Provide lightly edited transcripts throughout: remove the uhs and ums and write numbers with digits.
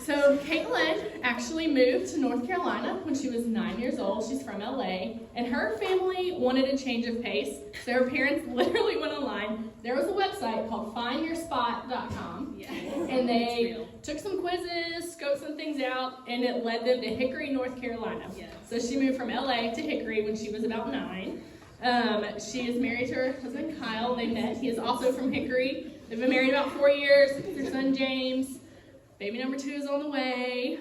So Katelyn actually moved to North Carolina when she was 9 years old. She's from LA, and her family wanted a change of pace, so her parents literally went online. There was a website called findyourspot.com, and they took some quizzes, scoped some things out, and it led them to Hickory, North Carolina. So she moved from LA to Hickory when she was about 9. She is married to her husband Kyle. They met. He is also from Hickory. They've been married about 4 years. Their son James. Baby number 2 is on the way.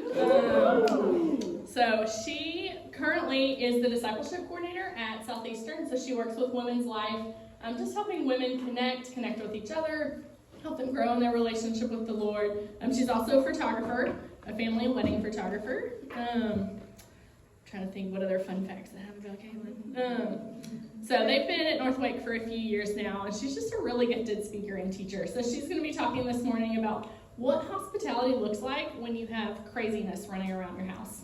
So she currently is the discipleship coordinator at Southeastern. So she works with Women's Life, just helping women connect with each other, help them grow in their relationship with the Lord. She's also a photographer, a family and wedding photographer. Trying to think what other fun facts I have about Katelyn. So they've been at North Wake for a few years now, and she's just a really gifted speaker and teacher. So she's going to be talking this morning about what hospitality looks like when you have craziness running around your house.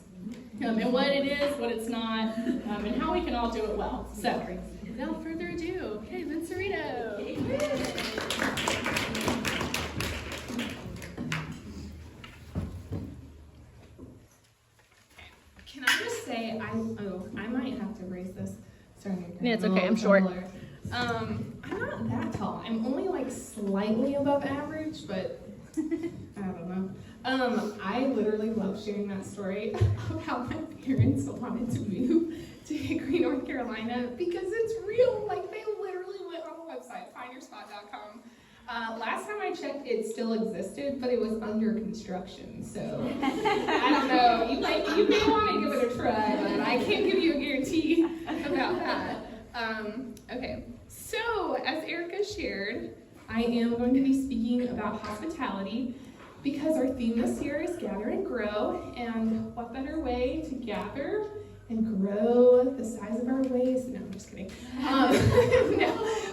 And what it is, what it's not, and how we can all do it well. So, without further ado, Katelyn Cerrito. Can I just say, I might have to raise this. Sorry. Yeah, it's okay, I'm short. I'm not that tall. I'm only like slightly above average, but I don't know. I literally love sharing that story of how my parents wanted to move to Hickory, North Carolina, because it's real. Like, they literally went on the website, findyourspot.com. Last time I checked, it still existed, but it was under construction. So I don't know. You may want to give it a try, but I can't give you a guarantee about that. Okay. So as Erica shared, I am going to be speaking about hospitality because our theme this year is gather and grow, and what better way to gather and grow the size of our ways? No, I'm just kidding.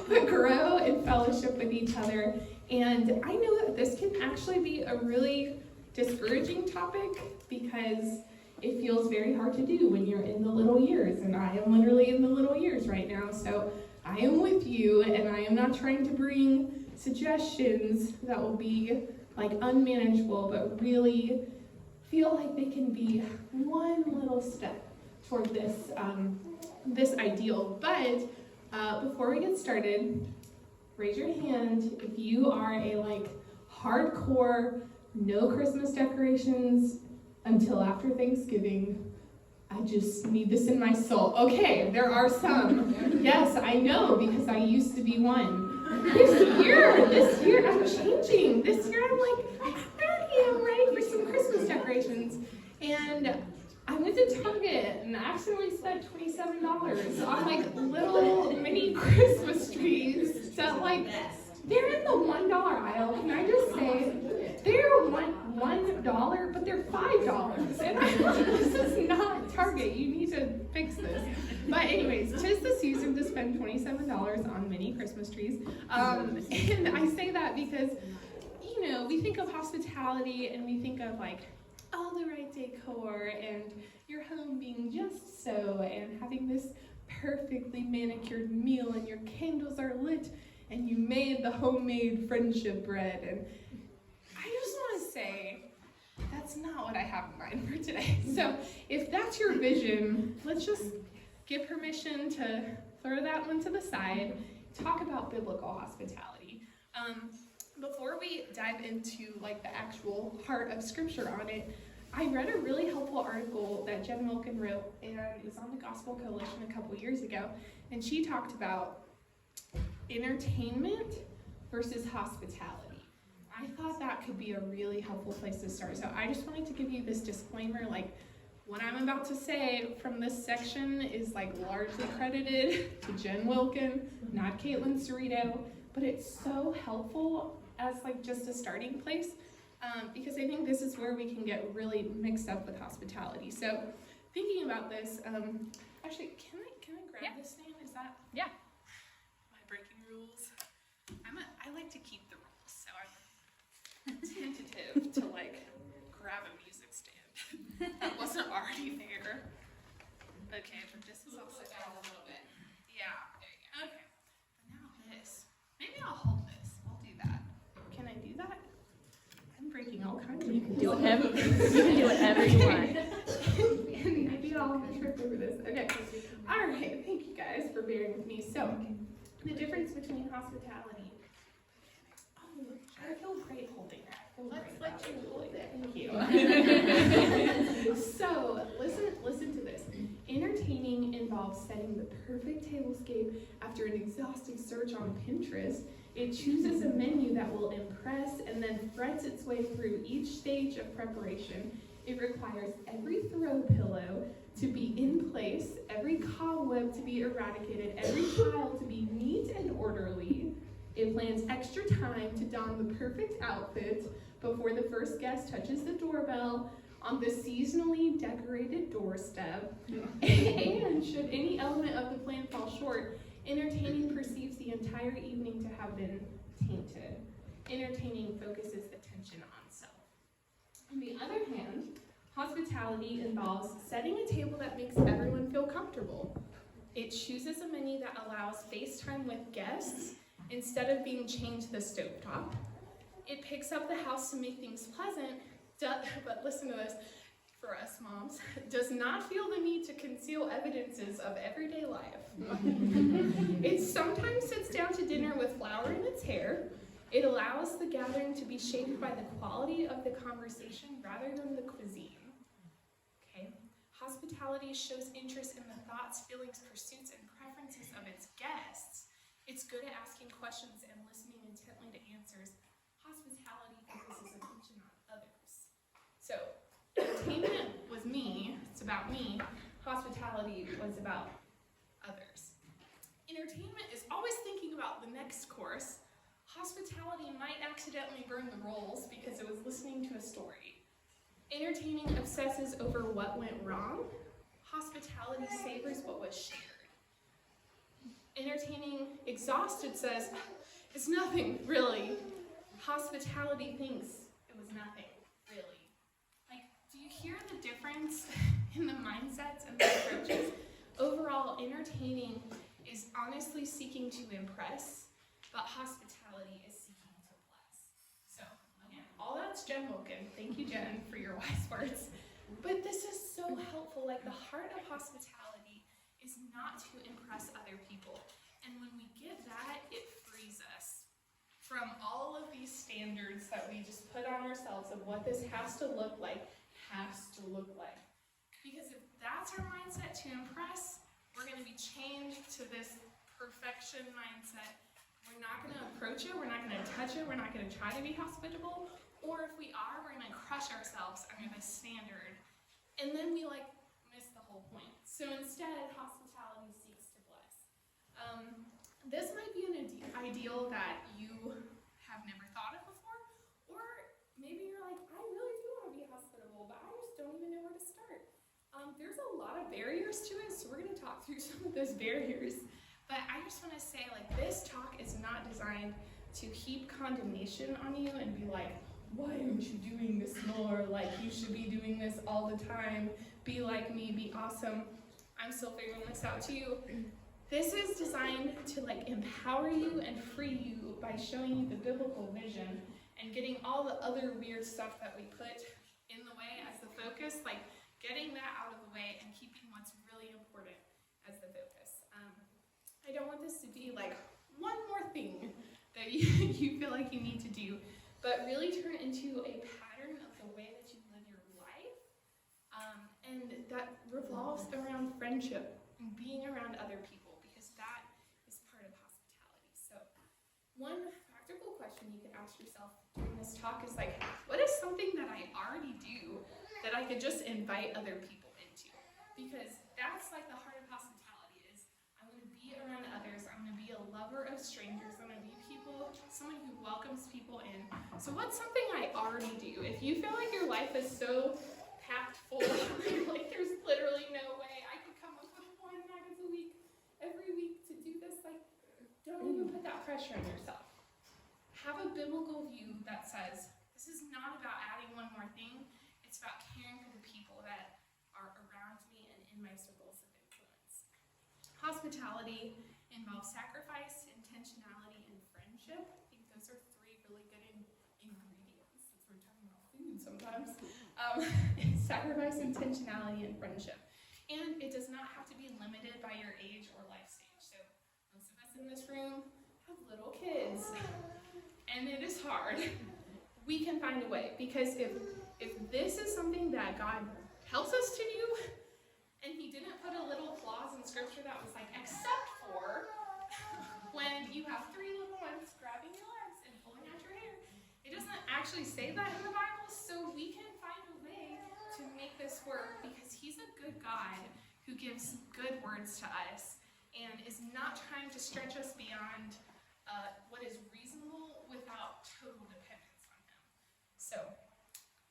But grow in fellowship with each other. And I know that this can actually be a really discouraging topic because it feels very hard to do when you're in the little years, and I am literally in the little years right now. So I am with you, and I am not trying to bring suggestions that will be like unmanageable, but really feel like they can be one little step toward this ideal. But before we get started, raise your hand if you are a like hardcore no Christmas decorations until after Thanksgiving. I just need this in my soul. Okay, there are some. Yes, I know, because I used to be one. This year I'm changing. This year I'm like, I'm ready for some Christmas decorations. And I went to Target and accidentally spent $27 on like little mini Christmas trees that like, they're in the $1 aisle. Can I just say, they're $1, but they're $5. And this is not Target. You need to fix this. But anyways, 'tis the season to spend $27 on mini Christmas trees. And I say that because, you know, we think of hospitality and we think of like all the right decor and your home being just so, and having this perfectly manicured meal and your candles are lit and you made the homemade friendship bread. And I just want to say, that's not what I have in mind for today. So if that's your vision, let's just give permission to throw that one to the side, talk about biblical hospitality. Before we dive into like the actual heart of scripture on it, I read a really helpful article that Jen Wilkin wrote, and it was on the Gospel Coalition a couple years ago, and she talked about entertainment versus hospitality. I thought that could be a really helpful place to start. So I just wanted to give you this disclaimer, like what I'm about to say from this section is like largely credited to Jen Wilkin, not Katelyn Cerrito, but it's so helpful as like just a starting place. Because I think this is where we can get really mixed up with hospitality. So thinking about this, actually, can I grab this name? Is that? Yeah. Am I breaking rules? I like to keep the rules, so I'm tentative to like grab a music stand that wasn't already there. Okay, but this is also down a little bit. Yeah, there you go. Okay, but now this. Maybe I'll hold this. I'll do that. Can I do that? I'm breaking all kinds of rules. Do whatever you want. Maybe I'll trip over this. Okay. All right. Thank you guys for bearing with me. So, the difference between hospitality. Oh, I feel great holding that. Let's let you hold it. Thank you. So, listen to this. Entertaining involves setting the perfect tablescape after an exhaustive search on Pinterest. It chooses a menu that will impress and then threads its way through each stage of preparation. It requires every throw pillow to be in place, every cobweb to be eradicated, every pile to be neat and orderly. It plans extra time to don the perfect outfit before the first guest touches the doorbell on the seasonally decorated doorstep. And should any element of the plan fall short, entertaining perceives the entire evening to have been tainted. Entertaining focuses attention on self. On the other hand, hospitality involves setting a table that makes everyone feel comfortable. It chooses a menu that allows FaceTime with guests instead of being chained to the stovetop. It picks up the house to make things pleasant, but listen to this, for us moms, does not feel the need to conceal evidences of everyday life. It sometimes sits down to dinner with flour in its hair. It allows the gathering to be shaped by the quality of the conversation rather than the cuisine. Okay? Hospitality shows interest in the thoughts, feelings, pursuits, and preferences of its guests. It's good at asking questions and listening intently to answers. Hospitality focuses attention on others. So, entertainment was me, it's about me. Hospitality was about others. Entertainment is always thinking about the next course. Hospitality might accidentally burn the rolls because it was listening to a story. Entertaining obsesses over what went wrong. Hospitality savors what was shared. Entertaining, exhausted, says, it's nothing, really. Hospitality thinks it was nothing, really. Like, do you hear the difference in the mindsets and the approaches? Overall, entertaining is honestly seeking to impress, but hospitality is seeking to bless. So, again, all that's Jen Wilkin. Thank you, Jen, for your wise words. But this is so helpful. Like, the heart of hospitality is not to impress other people. And when we get that, it frees us from all of these standards that we just put on ourselves of what this has to look like. Because if that's our mindset to impress, we're going to be chained to this perfection mindset. We're not going to approach it, we're not going to touch it, we're not going to try to be hospitable. Or if we are, we're going to crush ourselves under this standard. And then we miss the whole point. So instead, hospitality seeks to bless. This might be an ideal that you have never thought of before, or maybe you're like, I really do want to be hospitable, but I just don't even know where to start. There's a lot of barriers to it, so we're going to talk through some of those barriers. But I just want to say, this talk is not designed to heap condemnation on you and be like, why aren't you doing this more? You should be doing this all the time. Be like me, be awesome. I'm still figuring this out too. This is designed to empower you and free you by showing you the biblical vision and getting all the other weird stuff that we put in the way as the focus, getting that out of the way and keeping what's really important as the focus. I don't want this to be one more thing that you feel like you need to do, but really turn into a pattern of the way that you live your life, and that revolves around friendship and being around other people, because that is part of hospitality. So one practical question you could ask yourself during this talk is what is something that I already do that I could just invite other people into? Because that's the heart of hospitality is I'm going to be around others, I'm going to be a lover of strangers, I'm going to be someone who welcomes people in. So what's something I already do? If you feel like your life is so packed full, there's literally no way I could come up with 1 magazine a week, every week to do this, don't even put that pressure on yourself. Have a biblical view that says, this is not about adding one more thing, it's about caring for the people that are around me and in my circles of influence. Hospitality involves sacrifice, intentionality, and friendship. I think those are 3 really good ingredients, since we're talking about food sometimes. sometimes. Sacrifice, intentionality, and friendship. And it does not have to be limited by your age or life stage. So most of us in this room have little kids, and it is hard. We can find a way, because if this is something that God helps us to do, and he didn't put a little clause in scripture that was like, except for when you have 3 little ones grabbing your legs and pulling out your hair. It doesn't actually say that in the Bible, so we can find a way to make this work, because he's a good God who gives good words to us and is not trying to stretch us beyond what is reasonable without total dependence on him. So,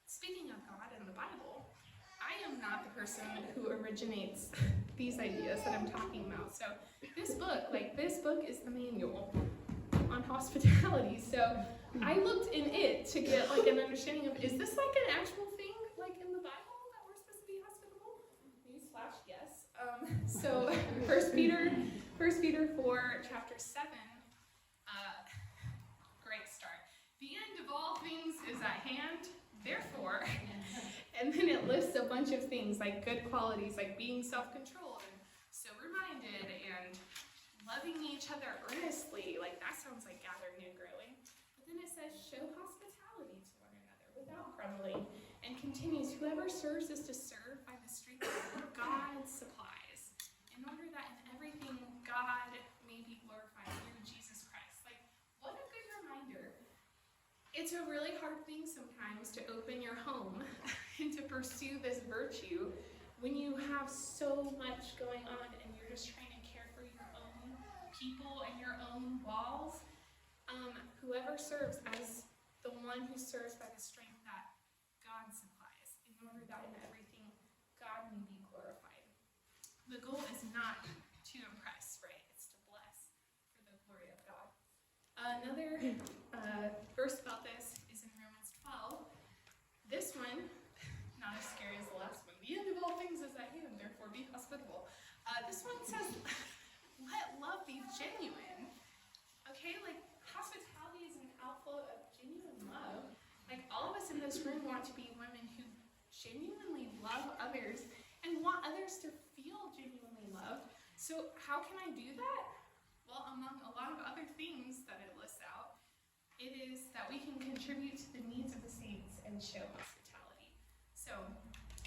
speaking of God and the Bible, I am not the person who originates these ideas that I'm talking about. So this book is the manual on hospitality. So I looked in it to get like an understanding of, is this like an actual thing like in the Bible that we're supposed to be hospitable? Newsflash, yes. So 1 Peter 4, chapter 7, great start. The end of all things is at hand, therefore, and then it lists a bunch of things like good qualities, like being self-controlled and sober-minded and loving each other earnestly. Like that sounds like gathering and growing. But then it says, show hospitality to one another without grumbling, and continues, whoever serves is to serve by the strength that God supplies, in order that in everything God may be glorified through Jesus Christ. Like, what a good reminder. It's a really hard thing sometimes to open your home and to pursue this virtue when you have so much going on and you're just trying to care for your own people and your own walls. Whoever serves as the one who serves by the strength that God supplies, in order that in everything God may be glorified. The goal is not to impress, right? It's to bless for the glory of God. Another verse about this is in Romans 12. This one, not as scary as the last one. The end of all things is at hand, therefore be hospitable. This one says, let love be genuine. Okay, like hospitality is an outflow of genuine love. Like all of us in this room want to be women who genuinely love others and want others to feel genuinely loved. So how can I do that? Well, among a lot of other things that it lists out, it is that we can contribute to the needs of the saints and show hospitality. So,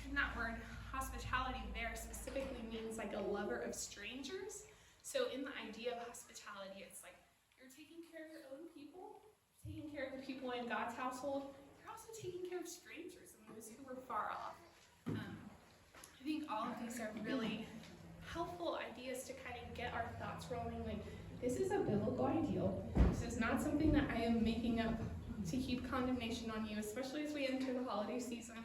in that word, hospitality there specifically means like a lover of strangers. So in the idea of hospitality, it's like you're taking care of your own people, taking care of the people in God's household. You're also taking care of strangers and those who are far off. I think all of these are really helpful ideas to kind of get our thoughts rolling. Like, this is a biblical ideal. This is not something that I am making up to heap condemnation on you, especially as we enter the holiday season.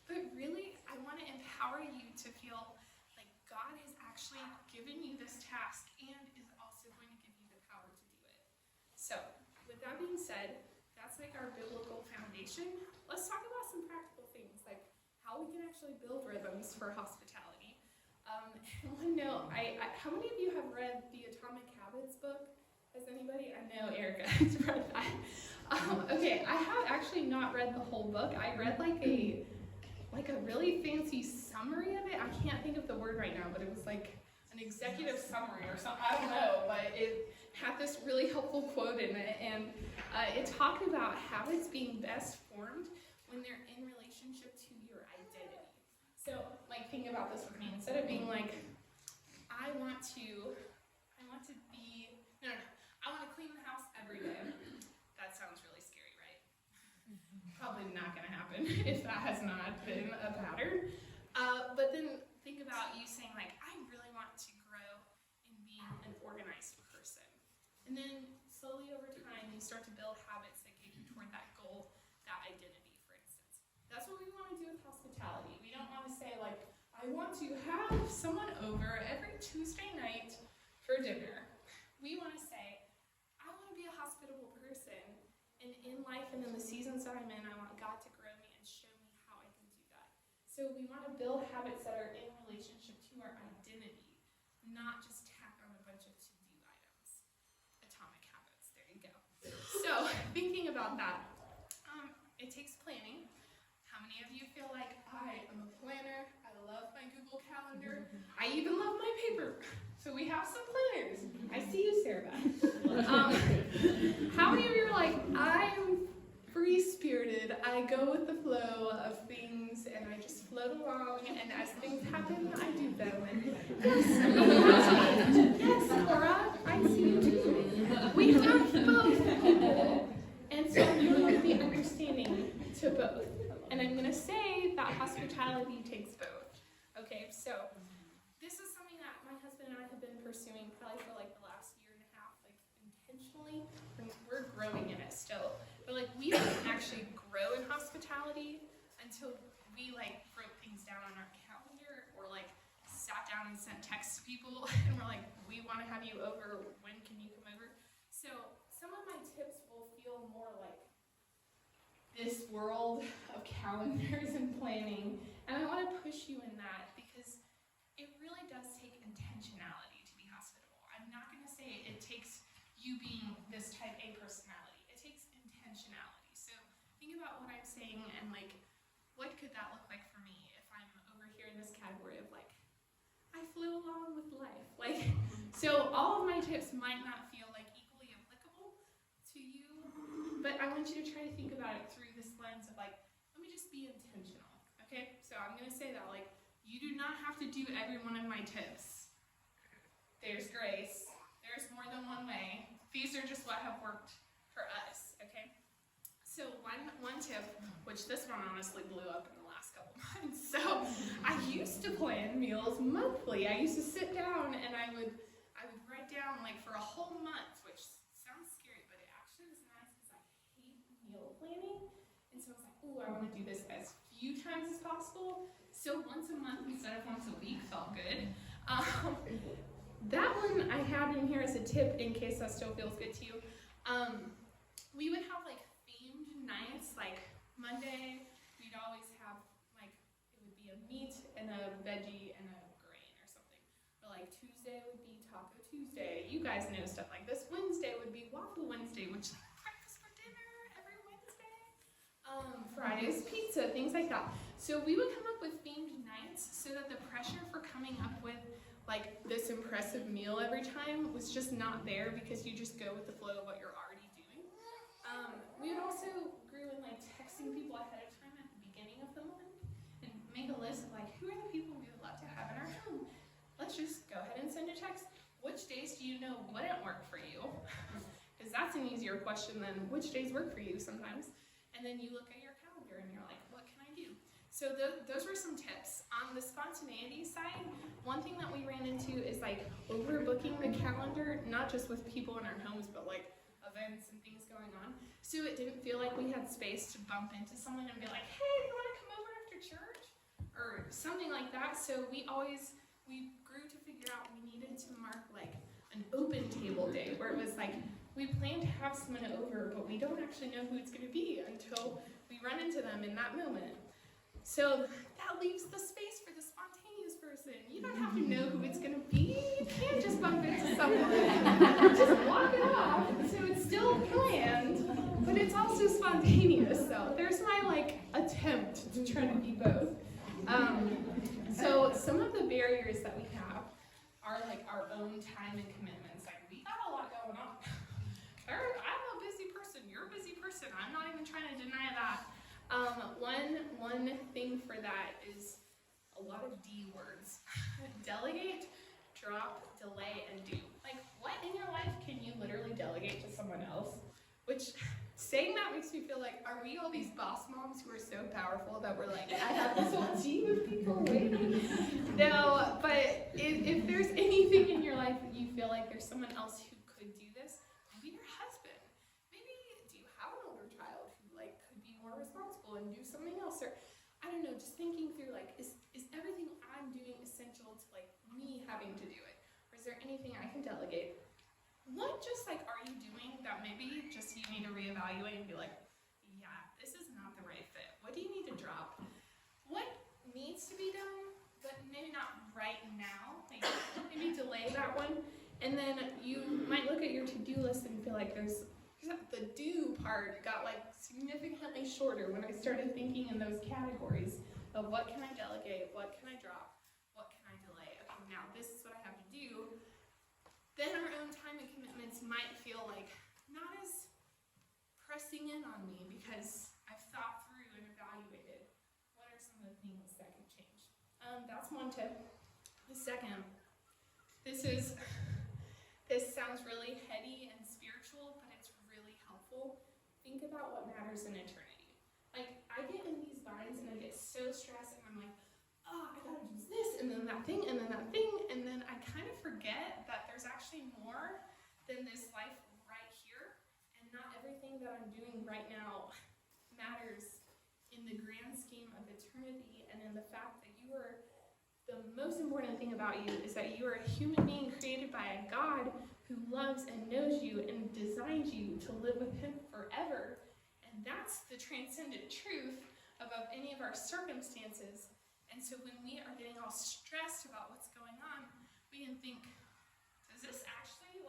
But really, I want to empower you to feel like God has actually given you this task and is also going to give you the power to do it. So, with that being said, that's like our biblical foundation. Let's talk about some practical things, like how we can actually build rhythms for hospitality. One note, how many of you have read the Atomic Habits book? Has anybody? I know Erica has read that. Okay, I have actually not read the whole book. I read like a really fancy summary of it. I can't think of the word right now, but it was like an executive summary or something. I don't know, but it had this really helpful quote in it, and it talked about habits being best formed when they're in relationship to your identity. So, like, think about this with me. Instead of being like, I want to clean the house every day. That sounds really scary, right? Probably not going to happen if that has not been a pattern. But then think about you saying, like, I really want to grow in being an organized person. And then slowly over time, you start to build habits that get you toward that goal, that identity, for instance. That's what we want to do with hospitality. We don't want to say, like, I want to have someone over every Tuesday night for dinner. We want to say, I want to be a hospitable person, and in life and in the seasons that I'm in, I want God to grow me and show me how I can do that. So we want to build habits that are in relationship to our identity, not just tack on a bunch of to-do items. Atomic habits, there you go. So thinking about that, it takes planning. How calendar. I even love my paper. So we have some planners. I see you, Sarah. How many of you are like, I'm free-spirited, I go with the flow of things, and I just float along, and as things happen, I do them. Yes, Laura, I see you too. We have both people, and so I'm going to be understanding to both. And I'm going to say that hospitality takes both. Okay, so this is something that my husband and I have been pursuing probably for like the last year and a half, like intentionally. We're growing in it still, but like we didn't actually grow in hospitality until we like wrote things down on our calendar or like sat down and sent texts to people and we're like, we want to have you over, when can you come over? So some of my tips will feel more like this world of calendars and planning, and I want to push you in that because it really does take intentionality to be hospitable. I'm not going to say it takes you being this type A personality. It takes intentionality. So think about what I'm saying and like, what could that look like for me if I'm over here in this category of like, I flew along with life. Like, so all of my tips might not feel like equally applicable to you, but I want you to try to think about it through this lens of like, let me just be intentional. Okay, so I'm going to say that like, you do not have to do every one of my tips. There's grace. There's more than one way. These are just what have worked for us, okay? So one tip, which this one honestly blew up in the last couple months. So I used to plan meals monthly. I used to sit down and I would write down like for a whole month, which sounds scary, but it actually was nice because I hate meal planning. And so I was like, ooh, I want to do this as few times as possible. So once a month instead of once a week felt good. That one I had in here as a tip in case that still feels good to you. We would have like themed nights, like Monday, we'd always have like, it would be a meat and a veggie and a grain or something. Or like Tuesday would be Taco Tuesday. You guys know stuff like this. Wednesday would be Waffle Wednesday, which is like breakfast for dinner every Wednesday. Fridays pizza, things like that. So we would come up with themed nights so that the pressure for coming up with like this impressive meal every time was just not there because you just go with the flow of what you're already doing. We would also grew in like texting people ahead of time at the beginning of the month and make a list of like who are the people we would love to have in our home. Let's just go ahead and send a text. Which days do you know wouldn't work for you? Because that's an easier question than which days work for you sometimes. And then you look at your calendar and you're like, what can I do? So those were some tips. On the spontaneity side, one thing that we ran into is like overbooking the calendar, not just with people in our homes, but like events and things going on. So it didn't feel like we had space to bump into someone and be like, hey, you want to come over after church? Or something like that. So we grew to figure out we needed to mark like an open table day where it was like, we plan to have someone over, but we don't actually know who it's going to be until we run into them in that moment. So that leaves the space for the spontaneous person. You don't have to know who it's going to be. You can't just bump into someone and just walk it off. So it's still planned, but it's also spontaneous. So there's my like attempt to try to be both. So some of the barriers that we have are like our own time and commitments. Like we got a lot going on. I'm a busy person. You're a busy person. I'm not even trying to deny that. One thing for that is a lot of D words. Delegate, drop, delay, and do. Like, what in your life can you literally delegate to someone else? Which, saying that makes me feel like, are we all these boss moms who are so powerful that we're like, I have this whole team of people waiting? No, but if there's anything in your life that you feel like there's someone else who could do this, maybe your husband. Maybe do you have an older child who like could be more responsible and do something else? Or I don't know, just thinking through like, is everything I'm doing essential to like me having to do it? Or is there anything I can delegate? What just like are you doing that maybe just you need to reevaluate and be like, yeah, this is not the right fit. What do you need to drop? What needs to be done, but maybe not right now? Like maybe delay that one. And then you might look at your to-do list and feel like there's the do part got like significantly shorter when I started thinking in those categories of what can I delegate, what can I drop, what can I delay. then our own time and commitments might feel like not as pressing in on me because I've thought through and evaluated what are some of the things that could change. That's one tip. The second, this sounds really heady and spiritual, but it's really helpful. Think about what matters in eternity. Like, I get in these binds and I get so stressed and I'm like, oh, I gotta do this, and then that thing, and then that thing, and then I kind of forget that there's actually more than this life right here, and not everything that I'm doing right now matters in the grand scheme of eternity, and in the fact that the most important thing about you is that you are a human being created by a God who loves and knows you and designed you to live with him forever, and that's the transcendent truth above any of our circumstances. And so when we are getting all stressed about what's going on, we can think, does this actually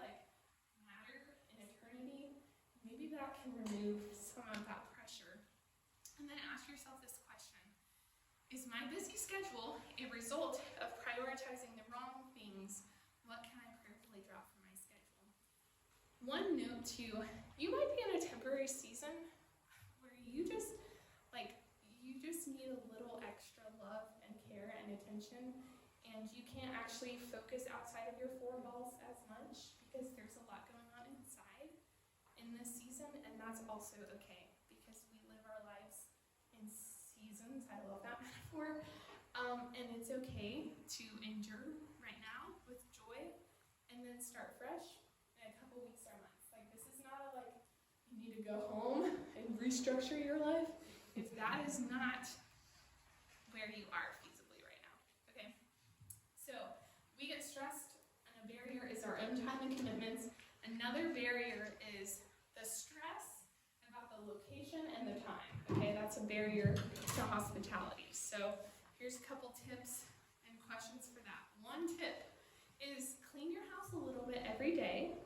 matter in eternity? Maybe that can remove some of that pressure. And then ask yourself this question: is my busy schedule a result of prioritizing the wrong things? What can I prayerfully drop from my schedule? One note too, you might be in a temporary season where you just need a little extra love and care and attention, and you can't actually focus outside of your four walls as much because there's a lot going on inside in this season, and that's also okay because we live our lives in seasons. I love that metaphor. And it's okay to endure right now with joy and then start fresh in a couple weeks or months. This is not you need to go home and restructure your life. If that is not where you are feasibly right now, okay? So we get stressed, and a barrier is our own time and commitments. Another barrier is the stress about the location and the time, okay? That's a barrier to hospitality. So here's a couple tips and questions for that. One tip is clean your house a little bit every day.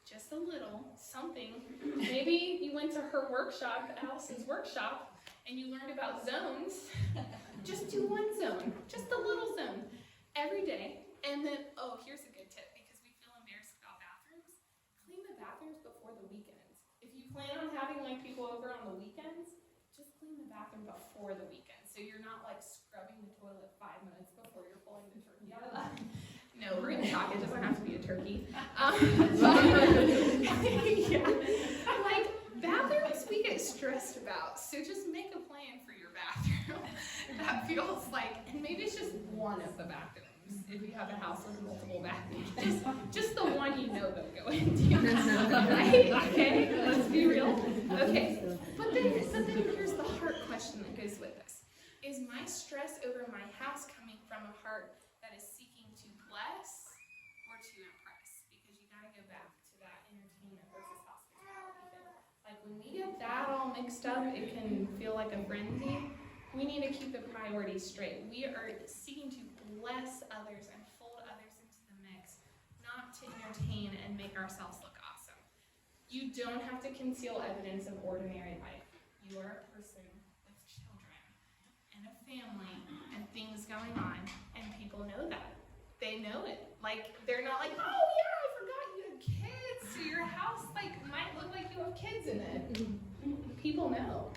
Just a little, something. Maybe you went to her workshop, Alice's workshop, and you learned about zones. Just do one zone, just a little zone every day. And then, here's a good tip because we feel embarrassed about bathrooms. Clean the bathrooms before the weekends. If you plan on having people over on the weekends, just clean the bathroom before the weekend. So you're not scrubbing the toilet 5 minutes before you're pulling the turkey out of that. No, we're gonna talk. It doesn't have to be a turkey. Bathrooms we get stressed about. So just make a plan for your bathroom. That feels and maybe it's just one of the bathrooms. If you have a house with multiple bathrooms, just the one they'll go into. Right? Okay, let's be real. Okay, but then here's the heart question that goes with this: is my stress over my house coming from a heart that is seeking to bless or to impress? Because you gotta go back to that entertainment versus hospitality thing. When we get that all mixed up, it can feel like a frenzy. We need to keep the priorities straight. We are seeking to bless others and fold others into the mix, not to entertain and make ourselves look awesome. You don't have to conceal evidence of ordinary life. You are a person with children and a family and things going on, and people know that. They know it. They're not oh yeah, I forgot you had kids, so your house might look like you have kids in it. People know.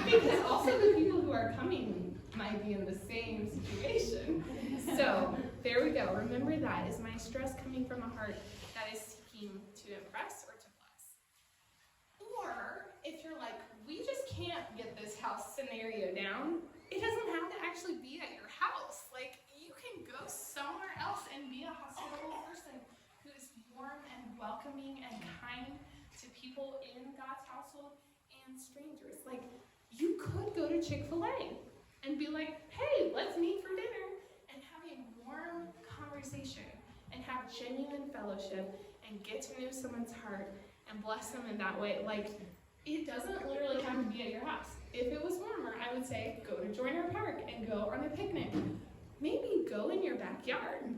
Because also the people who are coming might be in the same situation. So there we go. Remember that. Is my stress coming from a heart that is seeking to impress or to bless? Or if you're we just can't get this house scenario down, it doesn't have to actually be at your house. You can go somewhere else and be a hospitable person who is warm and welcoming and kind to people in God's household and strangers. You could go to Chick-fil-A and be hey, let's meet for dinner, and have a warm conversation and have genuine fellowship and get to know someone's heart and bless them in that way. It doesn't literally have to be at your house. If it was warmer, I would say go to Joyner Park and go on a picnic. Maybe go in your backyard.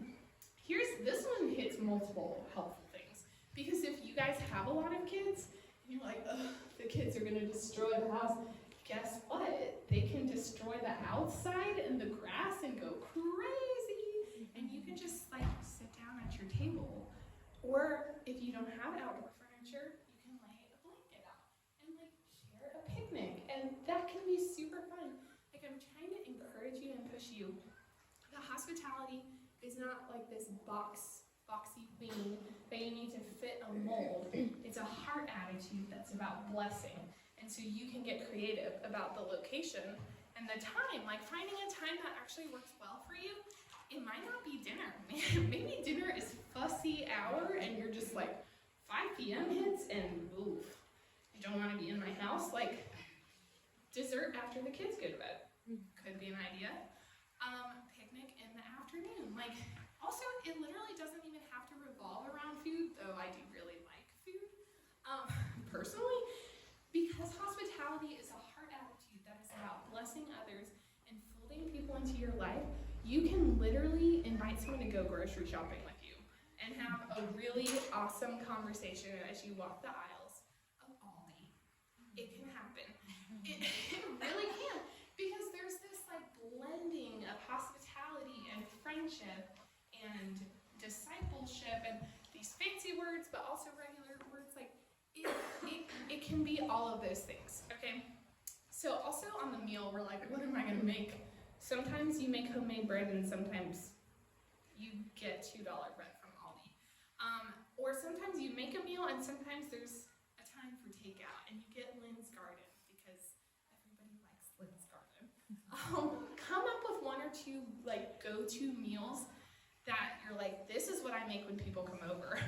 This one hits multiple helpful things. Because if you guys have a lot of kids, and you're the kids are going to destroy the house, guess what? They can destroy the outside and the grass and go crazy. And you can just sit Or if you don't have outdoor furniture, you can lay a blanket out and like share a picnic. And that can be super fun. Like I'm trying to encourage you and push you. The hospitality is not like this boxy thing that you need to fit a mold. It's a heart attitude that's about blessing. And so you can get creative about the location and the time, like finding a time that actually works well for you. It might not be dinner. Maybe dinner is fussy hour and you're just like 5 p.m. hits and oof, you don't want to be in my house. Like dessert after the kids go to bed could be an idea. Picnic in the afternoon. Like also, it literally doesn't even have to revolve around food, though I do really like food personally, because hospitality is a heart attitude that is about blessing others and folding people into your life. You can literally invite someone to go grocery shopping with you and have a really awesome conversation as you walk the aisles of Aldi. It can happen. It really can, because there's this like blending of hospitality and friendship and discipleship and these fancy words, but also regular words. Like it can be all of those things. Okay. So also on the meal, we're like, what am I gonna make? Sometimes you make homemade bread, and sometimes you get $2 bread from Aldi. Or sometimes you make a meal, and sometimes there's a time for takeout, and you get Lynn's Garden because everybody likes Lynn's Garden. Come up with 1 or 2 like go-to meals that you're like, this is what I make when people come over.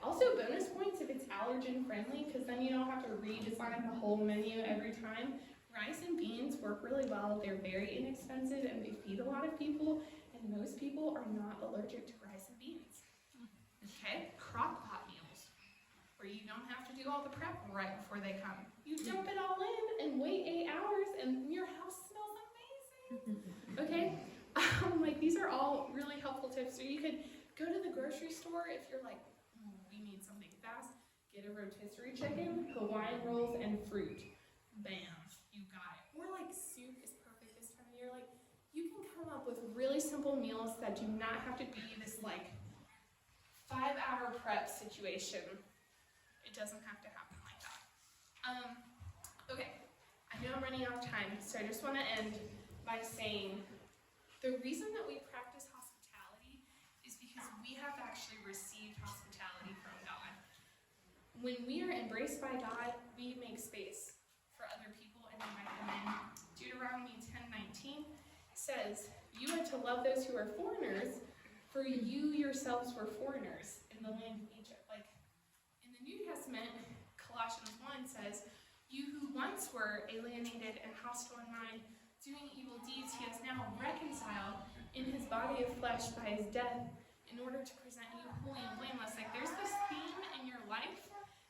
Also bonus points if it's allergen friendly, because then you don't have to redesign the whole menu every time. Rice and beans work really well. They're very inexpensive and they feed a lot of people, and most people are not allergic to rice and beans. Okay, crock pot meals, where you don't have to do all the prep right before they come. You dump it all in and wait 8 hours and your house smells amazing. Okay, like these are all really helpful tips. So you could go to the grocery store if you're like, we need something fast, get a rotisserie chicken, Hawaiian rolls, and fruit. Bam, you got it. Or like soup is perfect this time of year. Like you can come up with really simple meals that do not have to be this like 5-hour prep situation. It doesn't have to happen like that. Okay, I know I'm running out of time, so I just want to end by saying the reason that we practice hospitality is because we have actually received hospitality from God. When we are embraced by God, we make space for other people and invite them in. Deuteronomy 10:19 says, you are to love those who are foreigners, for you yourselves were foreigners in the land of Egypt. Like in the New Testament, Colossians 1 says, you who once were alienated and hostile in mind, doing evil deeds, he has now reconciled in his body of flesh by his death in order to present you holy and blameless. Like there's this theme in your life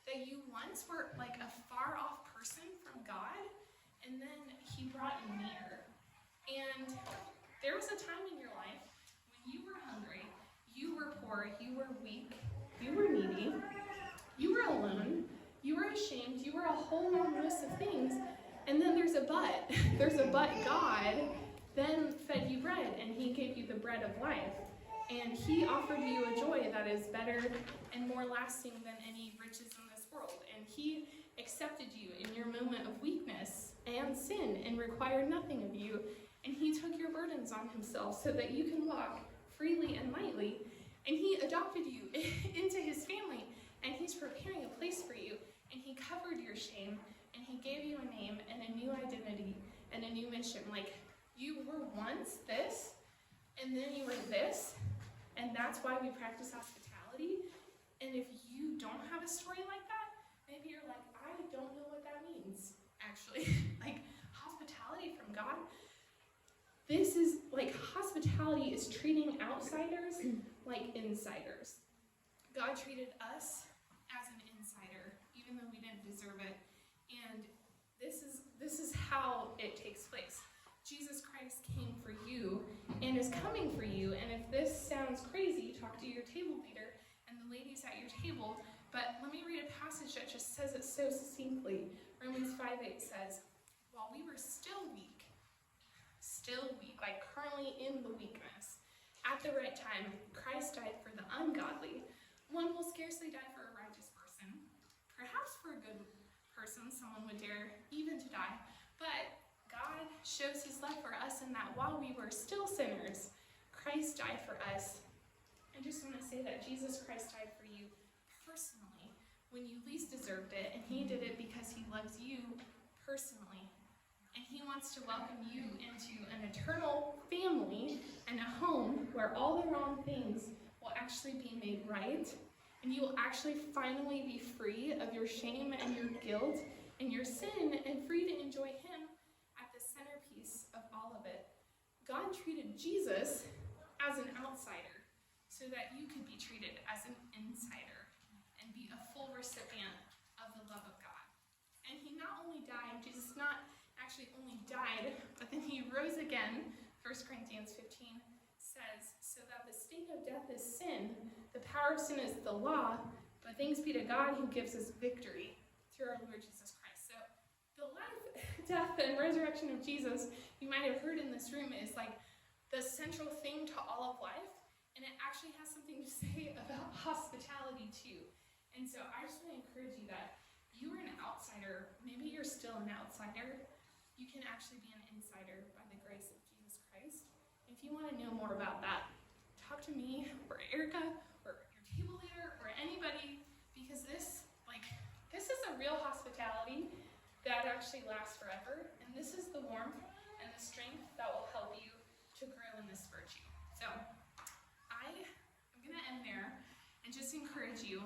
that you once were like a far off person from God, and then he brought you near. And there was a time in your life when you were hungry, you were poor, you were weak, you were needy, you were alone, you were ashamed, you were a whole long list of things. And then there's a but. There's a but. God then fed you bread, and he gave you the bread of life. And he offered you a joy that is better and more lasting than any riches in this world. And he accepted you in your moment of weakness and sin and required nothing of you. And he took your burdens on himself so that you can walk freely and lightly. And he adopted you into his family, and he's preparing a place for you. And he covered your shame, and he gave you a name and a new identity and a new mission. Like, you were once this, and then you were this, and that's why we practice hospitality. And if you don't have a story like that, maybe you're like, I don't know what that means, actually. Like, hospitality from God, this is, like, hospitality is treating outsiders like insiders. God treated us as an insider, even though we didn't deserve it. And this is how it takes place. Jesus Christ came for you and is coming for you. And if this sounds crazy, talk to your table leader and the ladies at your table. But let me read a passage that just says it so succinctly. Romans 5:8 says, while we were still weak, like currently in the weakness, at the right time, Christ died for the ungodly. One will scarcely die for a righteous person. Perhaps for a good person, someone would dare even to die. But God shows his love for us in that while we were still sinners, Christ died for us. I just want to say that Jesus Christ died for you personally when you least deserved it, and he did it because he loves you personally. And he wants to welcome you into an eternal family and a home where all the wrong things will actually be made right, and you will actually finally be free of your shame and your guilt and your sin, and free to enjoy him at the centerpiece of all of it. God treated Jesus as an outsider so that you could be treated as an insider and be a full recipient of the love of God. And he not only died, Jesus not actually only died, but then he rose again. 1 Corinthians 15 says, so that the sting of death is sin, the power of sin is the law, but thanks be to God who gives us victory through our Lord Jesus Christ. So the life, death, and resurrection of Jesus, you might have heard in this room, is like the central thing to all of life, and it actually has something to say about hospitality too. And so I just want to encourage you that you are an outsider. Maybe you're still an outsider. You can actually be an insider by the grace of Jesus Christ. If you want to know more about that, talk to me or Erica or your table leader or anybody, because this is a real hospitality that actually lasts forever, and this is the warmth and the strength that will help you to grow in this virtue. So I'm going to end there and just encourage you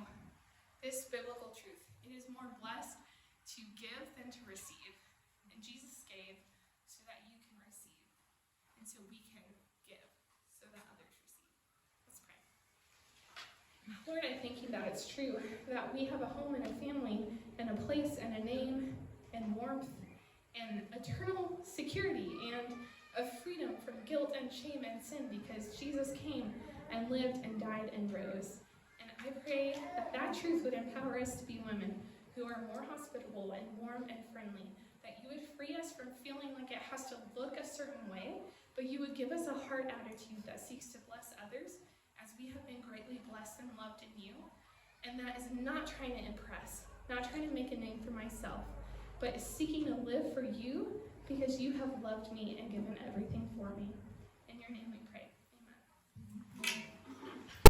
this biblical truth. It is more blessed to give than to receive. And Jesus gave so that you can receive. And so we can give so that others receive. Let's pray. Lord, I thank you that it's true, that we have a home and a family and a place and a name and warmth and eternal security and a freedom from guilt and shame and sin because Jesus came and lived and died and rose. And I pray that that truth would empower us to be women who are more hospitable and warm and friendly, that you would free us from feeling like it has to look a certain way, but you would give us a heart attitude that seeks to bless others as we have been greatly blessed and loved in you, and that is not trying to impress, not trying to make a name for myself, but is seeking to live for you because you have loved me and given everything for me. In your name we pray.